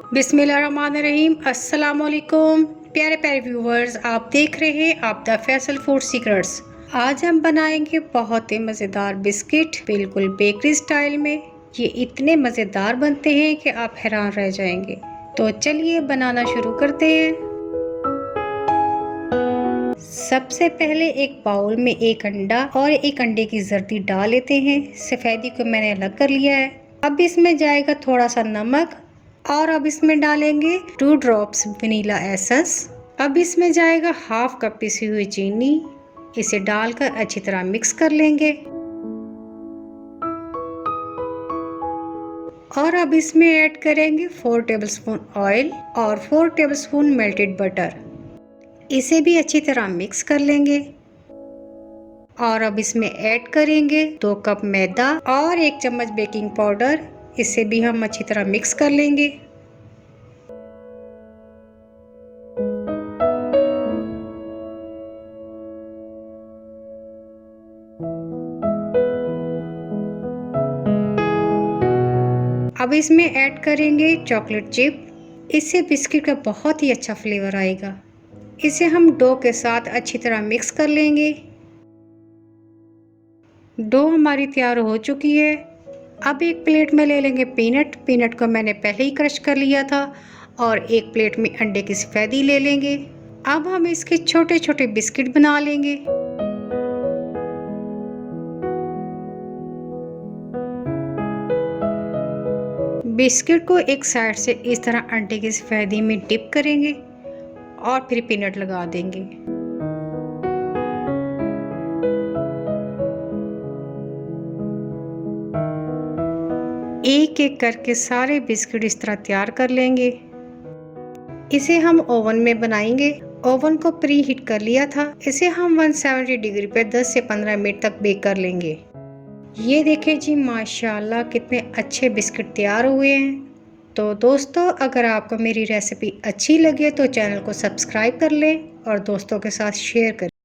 बिस्मिल्लाहिर्रहमानिर्रहीम। अस्सलाम वालेकुम प्यारे प्यारे व्यूवर्स, आप देख रहे हैं आप द फैसल फूड सीक्रेट्स। आज हम बनाएंगे बहुत ही मज़ेदार बिस्किट, बिल्कुल बेकरी स्टाइल में। ये इतने मज़ेदार बनते हैं कि आप हैरान रह जाएंगे। तो चलिए बनाना शुरू करते हैं। सबसे पहले एक बाउल में एक अंडा और एक अंडे की जर्दी डाल लेते हैं। सफेदी को मैंने अलग कर लिया है। अब इसमें जाएगा थोड़ा सा नमक और अब इसमें डालेंगे 2 ड्रॉप्स वनीला एसेंस। अब इसमें जाएगा हाफ कप पिसी हुई चीनी। इसे डालकर अच्छी तरह मिक्स कर लेंगे। और अब इसमें ऐड करेंगे 4 टेबलस्पून ऑयल और 4 टेबलस्पून मेल्टेड बटर। इसे भी अच्छी तरह मिक्स कर लेंगे। और अब इसमें ऐड करेंगे 2 कप मैदा और 1 चम्मच बेकिंग पाउडर। इसे भी हम अच्छी तरह मिक्स कर लेंगे। अब इसमें ऐड करेंगे चॉकलेट चिप। इससे बिस्किट का बहुत ही अच्छा फ्लेवर आएगा। इसे हम डो के साथ अच्छी तरह मिक्स कर लेंगे। डो हमारी तैयार हो चुकी है। अब एक प्लेट में ले लेंगे पीनट को मैंने पहले ही क्रश कर लिया था। और एक प्लेट में अंडे की सफेदी ले लेंगे। अब हम इसके छोटे छोटे बिस्किट बना लेंगे। बिस्किट को एक साइड से इस तरह अंडे की सफेदी में डिप करेंगे और फिर पीनट लगा देंगे। एक एक करके सारे बिस्किट इस तरह तैयार कर लेंगे। इसे हम ओवन में बनाएंगे। ओवन को प्री हीट कर लिया था। इसे हम 170 डिग्री पे 10 से 15 मिनट तक बेक कर लेंगे। ये देखें जी, माशाल्लाह कितने अच्छे बिस्किट तैयार हुए हैं। तो दोस्तों, अगर आपको मेरी रेसिपी अच्छी लगे तो चैनल को सब्सक्राइब कर लें और दोस्तों के साथ शेयर करें।